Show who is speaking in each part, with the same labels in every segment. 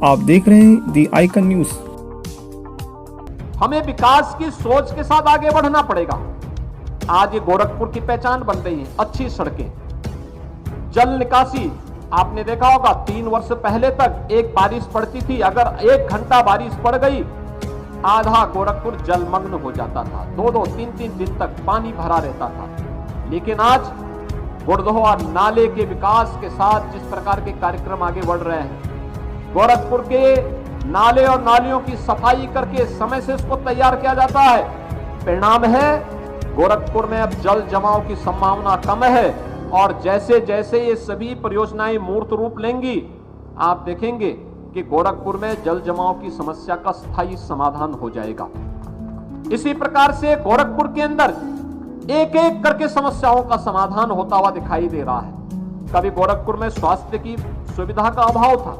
Speaker 1: आप देख रहे हैं दी आइकन न्यूज।
Speaker 2: हमें विकास की सोच के साथ आगे बढ़ना पड़ेगा। आज ये गोरखपुर की पहचान बन रही है। अच्छी सड़कें, जल निकासी। आपने देखा होगा 3 वर्ष पहले तक एक बारिश पड़ती थी, अगर 1 घंटा बारिश पड़ गई आधा गोरखपुर जलमग्न हो जाता था। 2-2, 3-3 दिन तक पानी भरा रहता था। लेकिन आज गुड़दोहा नाले के विकास के साथ जिस प्रकार के कार्यक्रम आगे बढ़ रहे हैं, गोरखपुर के नाले और नालियों की सफाई करके समय से इसको तैयार किया जाता है। परिणाम है गोरखपुर में अब जल जमाव की संभावना कम है और जैसे जैसे ये सभी परियोजनाएं मूर्त रूप लेंगी, आप देखेंगे कि गोरखपुर में जल जमाव की समस्या का स्थायी समाधान हो जाएगा। इसी प्रकार से गोरखपुर के अंदर एक एक करके समस्याओं का समाधान होता हुआ दिखाई दे रहा है। कभी गोरखपुर में स्वास्थ्य की सुविधा का अभाव था,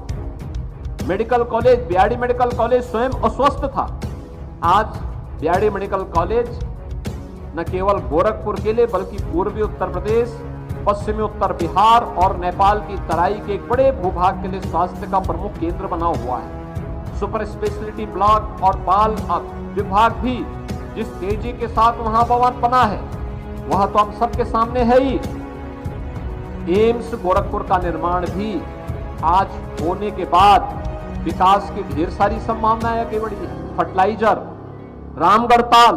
Speaker 2: medical college, BRD medical college स्वयं अस्वस्थ था। आज बीआरडी मेडिकल कॉलेज न केवल गोरखपुर के लिए बल्कि पूर्वी उत्तर प्रदेश, पश्चिमी उत्तर बिहार और नेपाल की तराई के एक बड़े भूभाग के लिए स्वास्थ्य का प्रमुख केंद्र बना हुआ है। सुपर स्पेशलिटी ब्लॉक और बाल विभाग भी जिस तेजी के साथ वहां भवन बना है वह तो हम सबके सामने है ही। एम्स गोरखपुर का निर्माण भी आज होने के बाद विकास की ढेर सारी संभावनाएं आगे बढ़ी है। फर्टिलाइजर, रामगढ़ ताल,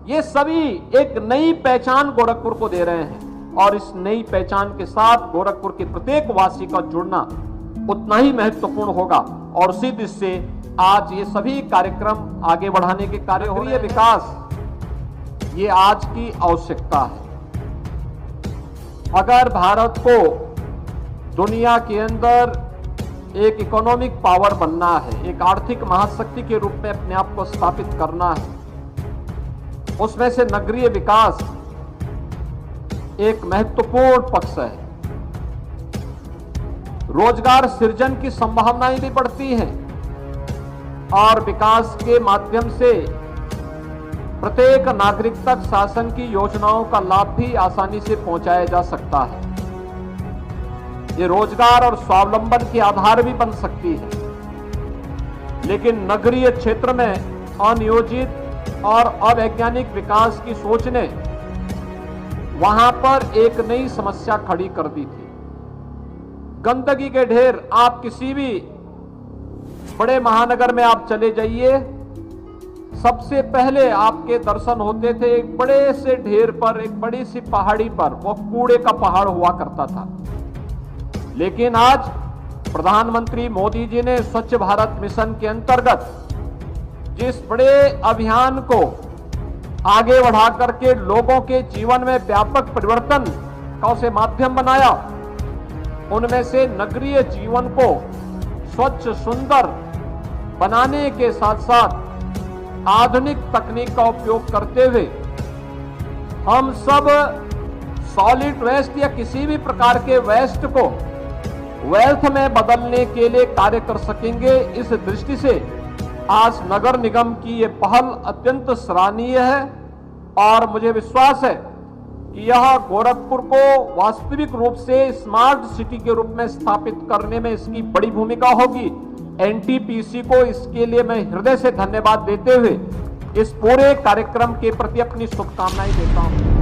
Speaker 2: ये सभी एक नई पहचान गोरखपुर को दे रहे हैं और इस नई पहचान के साथ गोरखपुर के प्रत्येक वासी का जुड़ना उतना ही महत्वपूर्ण होगा और उसी दृष्टि से आज ये सभी कार्यक्रम आगे बढ़ाने के कार्य हो रही है। विकास ये आज की आवश्यकता है। अगर भारत को दुनिया के अंदर एक इकोनॉमिक पावर बनना है, एक आर्थिक महाशक्ति के रूप में अपने आप को स्थापित करना है, उसमें से नगरीय विकास एक महत्वपूर्ण पक्ष है। रोजगार सृजन की संभावनाएं भी बढ़ती हैं और विकास के माध्यम से प्रत्येक नागरिक तक शासन की योजनाओं का लाभ भी आसानी से पहुंचाया जा सकता है। ये रोजगार और स्वावलंबन के आधार भी बन सकती है। लेकिन नगरीय क्षेत्र में अनियोजित और अवैज्ञानिक विकास की सोच ने वहां पर एक नई समस्या खड़ी कर दी थी। गंदगी के ढेर, आप किसी भी बड़े महानगर में आप चले जाइए, सबसे पहले आपके दर्शन होते थे एक बड़े से ढेर पर, एक बड़ी सी पहाड़ी पर, वो कूड़े का पहाड़ हुआ करता था। लेकिन आज प्रधानमंत्री मोदी जी ने स्वच्छ भारत मिशन के अंतर्गत जिस बड़े अभियान को आगे बढ़ा करके लोगों के जीवन में व्यापक परिवर्तन का उसे माध्यम बनाया, उनमें से नगरीय जीवन को स्वच्छ सुंदर बनाने के साथ साथ आधुनिक तकनीक का उपयोग करते हुए हम सब सॉलिड वेस्ट या किसी भी प्रकार के वेस्ट को वेल्थ में बदलने के लिए कार्य कर सकेंगे। इस दृष्टि से आज नगर निगम की ये पहल अत्यंत सराहनीय है और मुझे विश्वास है कि यह गोरखपुर को वास्तविक रूप से स्मार्ट सिटी के रूप में स्थापित करने में इसकी बड़ी भूमिका होगी। एनटीपीसी को इसके लिए मैं हृदय से धन्यवाद देते हुए इस पूरे कार्यक्रम के प्रति अपनी शुभकामनाएं देता हूं।